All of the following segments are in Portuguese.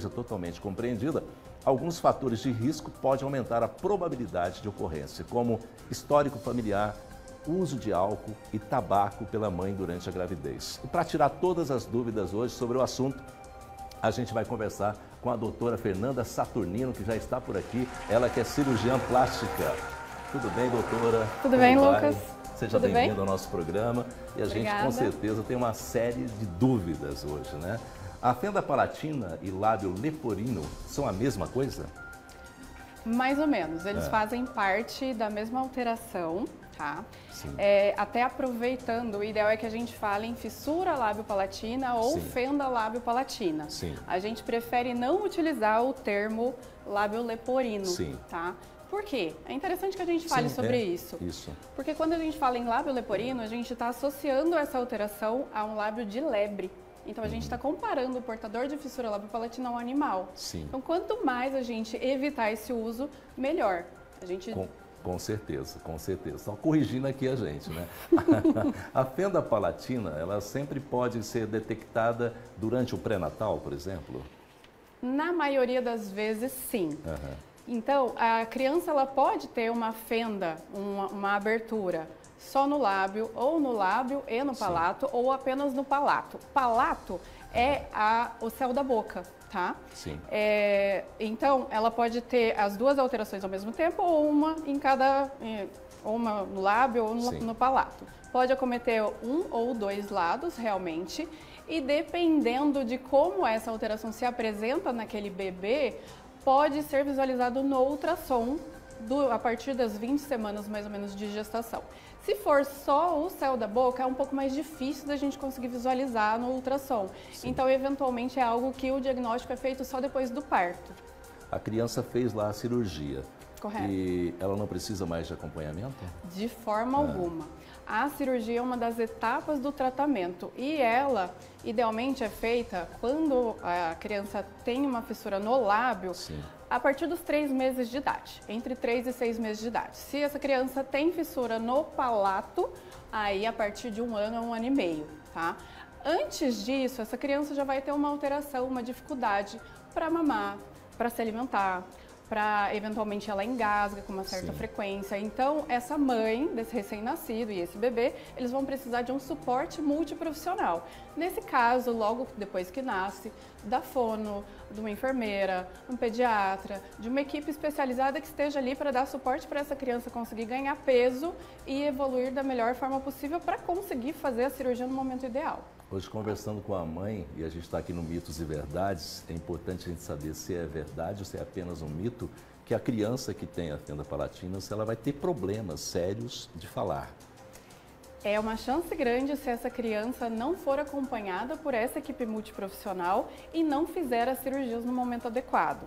seja totalmente compreendida, alguns fatores de risco podem aumentar a probabilidade de ocorrência, como histórico familiar, uso de álcool e tabaco pela mãe durante a gravidez. E para tirar todas as dúvidas hoje sobre o assunto, a gente vai conversar com a doutora Fernanda Saturnino, que já está por aqui, ela que é cirurgiã plástica. Tudo bem, doutora? Tudo bem, Lucas? Seja bem-vindo ao nosso programa. E a gente, com certeza, tem uma série de dúvidas hoje, né? A fenda palatina e lábio leporino são a mesma coisa? Mais ou menos. Eles fazem parte da mesma alteração, tá? Sim. Até aproveitando, o ideal é que a gente fale em fissura lábio-palatina ou Sim. fenda lábio-palatina. Sim. A gente prefere não utilizar o termo lábio leporino, Sim. tá? Por quê? É interessante que a gente fale sobre isso. Isso. Porque quando a gente fala em lábio leporino, a gente está associando essa alteração a um lábio de lebre. Então, a gente está comparando o portador de fissura lábio-palatina a um animal. Sim. Então, quanto mais a gente evitar esse uso, melhor. A gente... Com certeza, com certeza. Só corrigindo aqui a gente, né? A fenda palatina, ela sempre pode ser detectada durante o pré-natal, por exemplo? Na maioria das vezes, sim. Uhum. Então, a criança ela pode ter uma fenda, uma abertura só no lábio, ou no lábio e no palato, sim, ou apenas no palato. Palato é o céu da boca, tá? Sim. Então, ela pode ter as duas alterações ao mesmo tempo, ou uma em cada, uma no lábio ou no palato. Pode acometer um ou dois lados, realmente, e dependendo de como essa alteração se apresenta naquele bebê, pode ser visualizado no ultrassom a partir das 20 semanas, mais ou menos, de gestação. Se for só o céu da boca, é um pouco mais difícil da gente conseguir visualizar no ultrassom. Sim. Então, eventualmente, é algo que o diagnóstico é feito só depois do parto. A criança fez lá a cirurgia. Correto. E ela não precisa mais de acompanhamento? De forma alguma. A cirurgia é uma das etapas do tratamento e ela, idealmente, é feita quando a criança tem uma fissura no lábio, sim, a partir dos 3 meses de idade, entre 3 e 6 meses de idade. Se essa criança tem fissura no palato, aí a partir de 1 ano a 1 ano e meio, tá? Antes disso, essa criança já vai ter uma alteração, uma dificuldade para mamar, para se alimentar, para eventualmente ela engasga com uma certa, sim, frequência. Então, essa mãe desse recém-nascido e esse bebê, eles vão precisar de um suporte multiprofissional. Nesse caso, logo depois que nasce, da fono, de uma enfermeira, um pediatra, de uma equipe especializada que esteja ali para dar suporte para essa criança conseguir ganhar peso e evoluir da melhor forma possível para conseguir fazer a cirurgia no momento ideal. Hoje, conversando com a mãe, e a gente está aqui no Mitos e Verdades, é importante a gente saber se é verdade ou se é apenas um mito, que a criança que tem a fenda palatina, se ela vai ter problemas sérios de falar. É uma chance grande se essa criança não for acompanhada por essa equipe multiprofissional e não fizer as cirurgias no momento adequado.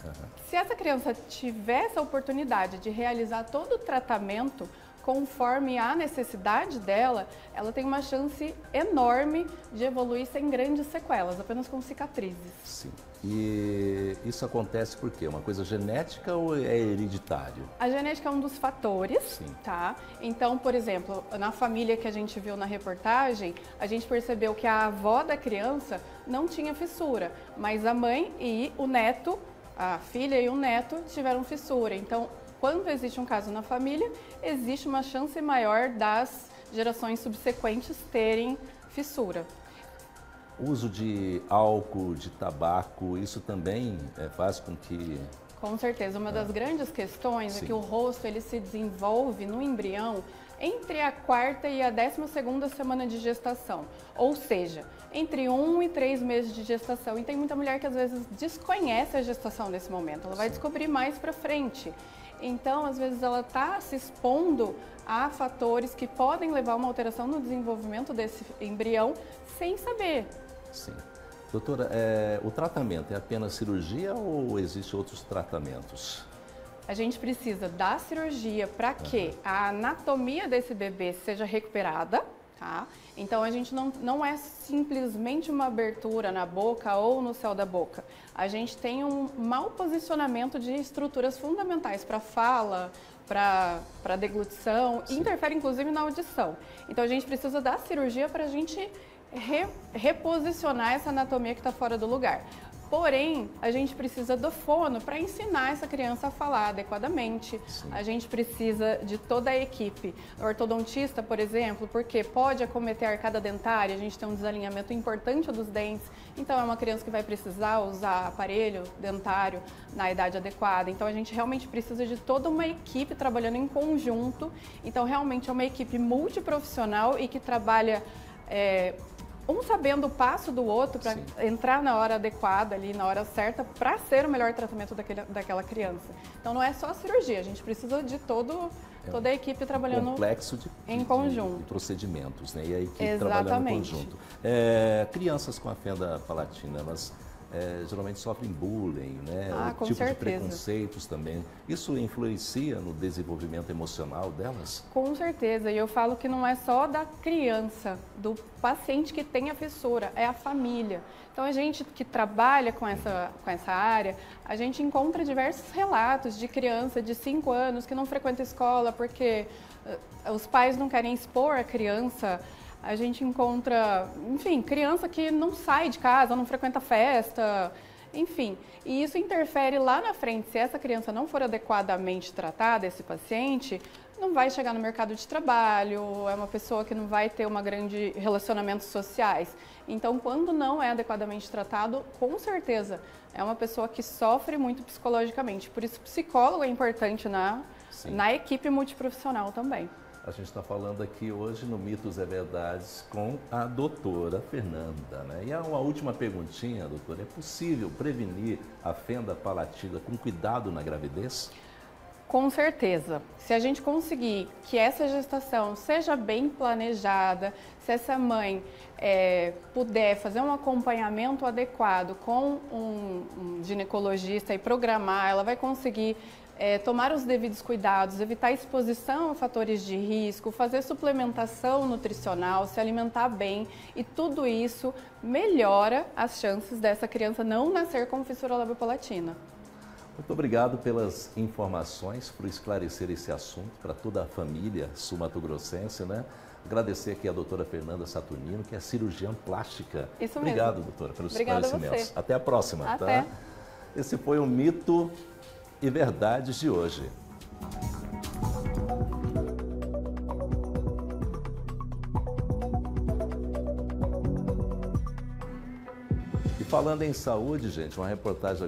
Uhum. Se essa criança tiver essa oportunidade de realizar todo o tratamento conforme a necessidade dela, ela tem uma chance enorme de evoluir sem grandes sequelas, apenas com cicatrizes. Sim. E isso acontece por quê? Uma coisa genética ou é hereditário? A genética é um dos fatores, sim, tá? Então, por exemplo, na família que a gente viu na reportagem, a gente percebeu que a avó da criança não tinha fissura, mas a mãe e o neto, a filha e o neto tiveram fissura. Então, quando existe um caso na família, existe uma chance maior das gerações subsequentes terem fissura. O uso de álcool, de tabaco, isso também faz com que... Com certeza. Uma das grandes questões, sim, é que o rosto ele se desenvolve no embrião entre a 4ª e a 12ª semana de gestação. Ou seja, entre 1 e 3 meses de gestação. E tem muita mulher que às vezes desconhece a gestação nesse momento. Ela vai, sim, descobrir mais pra frente. Então, às vezes, ela está se expondo a fatores que podem levar a uma alteração no desenvolvimento desse embrião sem saber. Sim. Doutora, o tratamento é apenas cirurgia ou existem outros tratamentos? A gente precisa da cirurgia para que a anatomia desse bebê seja recuperada, tá? Então, a gente não é simplesmente uma abertura na boca ou no céu da boca. A gente tem um mau posicionamento de estruturas fundamentais para fala, para deglutição, e interfere inclusive na audição. Então, a gente precisa da cirurgia para a gente reposicionar essa anatomia que está fora do lugar. Porém, a gente precisa do fono para ensinar essa criança a falar adequadamente. Sim. A gente precisa de toda a equipe. O ortodontista, por exemplo, porque pode acometer a arcada dentária, a gente tem um desalinhamento importante dos dentes, então é uma criança que vai precisar usar aparelho dentário na idade adequada. Então a gente realmente precisa de toda uma equipe trabalhando em conjunto. Então realmente é uma equipe multiprofissional e que trabalha um sabendo o passo do outro para entrar na hora adequada, ali na hora certa, para ser o melhor tratamento daquela criança. Então não é só a cirurgia, a gente precisa de toda a equipe trabalhando complexo em conjunto. De procedimentos, né? E a equipe Exatamente. trabalhando em conjunto. Crianças com a fenda palatina, elas geralmente sofrem bullying, né? Com tipo certeza. de preconceitos também. Isso influencia no desenvolvimento emocional delas? Com certeza, e eu falo que não é só da criança, do paciente que tem a fissura, é a família. Então a gente que trabalha com essa área, a gente encontra diversos relatos de criança de 5 anos que não frequenta escola porque os pais não querem expor a criança. A gente encontra, enfim, criança que não sai de casa, não frequenta festa, enfim. E isso interfere lá na frente. Se essa criança não for adequadamente tratada, esse paciente, não vai chegar no mercado de trabalho, é uma pessoa que não vai ter uma grande relacionamentos sociais. Então, quando não é adequadamente tratado, com certeza, é uma pessoa que sofre muito psicologicamente. Por isso, o psicólogo é importante na equipe multiprofissional também. A gente está falando aqui hoje no Mitos é Verdades com a doutora Fernanda, né? E uma última perguntinha, doutora, é possível prevenir a fenda palatina com cuidado na gravidez? Com certeza. Se a gente conseguir que essa gestação seja bem planejada, se essa mãe puder fazer um acompanhamento adequado com um ginecologista e programar, ela vai conseguir tomar os devidos cuidados, evitar exposição a fatores de risco, fazer suplementação nutricional, se alimentar bem, e tudo isso melhora as chances dessa criança não nascer com fissura labiopalatina. Muito obrigado pelas informações, por esclarecer esse assunto para toda a família sul-mato-grossense, né? Agradecer aqui a doutora Fernanda Saturnino, que é cirurgiã plástica. Isso mesmo. Obrigado, doutora, pelos esclarecimentos. Você. Até a próxima. Até. Tá? Esse foi o Mito e Verdades de hoje. E falando em saúde, gente, uma reportagem